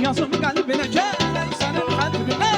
yazım kalbine gelen senin kalbine.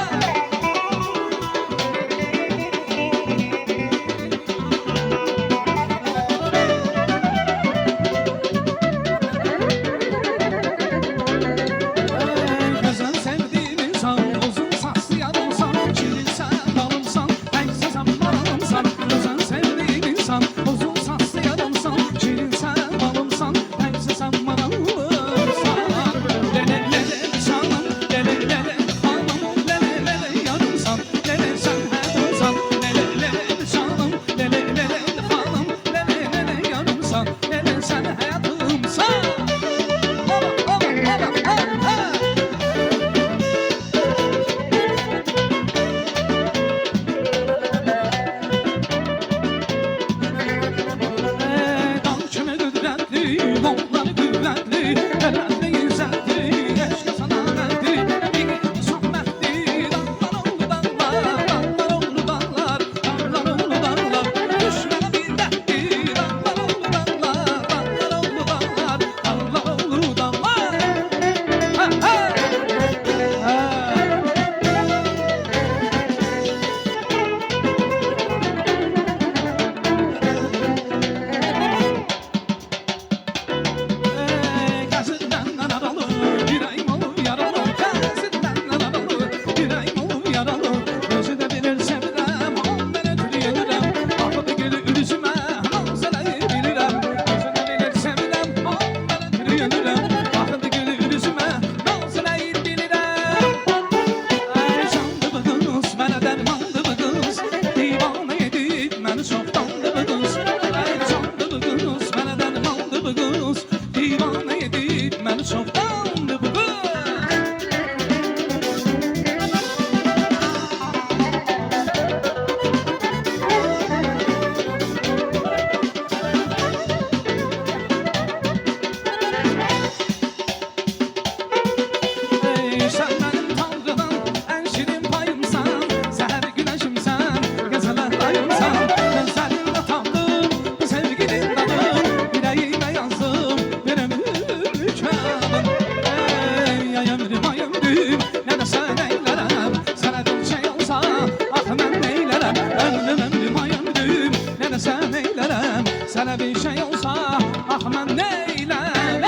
Sana bir şey olsa ah ben neylerem.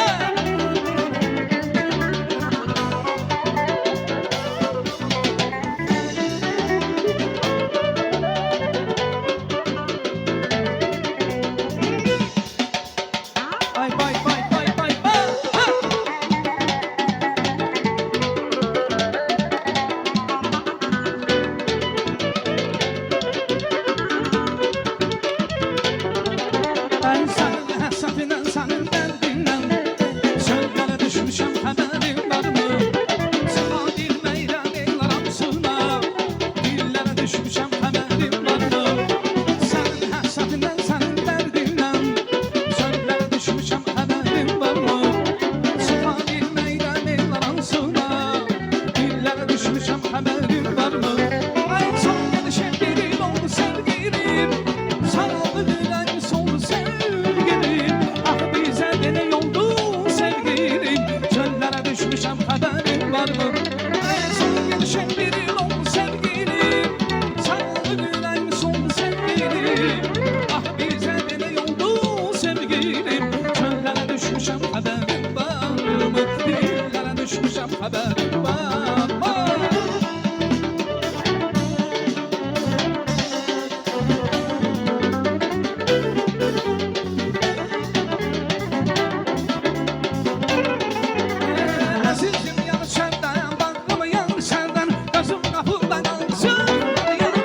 Ay bay bay bay bay bay. Ben senin hesabından, senin derdinden çöllere düşmüşüm, haberin var mı? Sana bilmeyle eyler amsına, dillere düşmüşüm, haberin var mı? Senin hesabından, senin derdinden çöllere düşmüşüm, haberin var mı? Sana bilmeyle eyler amsına, dillere düşmüşüm, haberin var mı? Ay sana düşen birim oldu sevgilim, sana bilen soldu sevgilim. Ah bize gene yoldu sevgilim, çöllere düşmüşem, haberin var mı? Ay sana düşen birim oldu sevgilim, sana bilen soldu sevgilim. Ah bize gene yoldu sevgilim,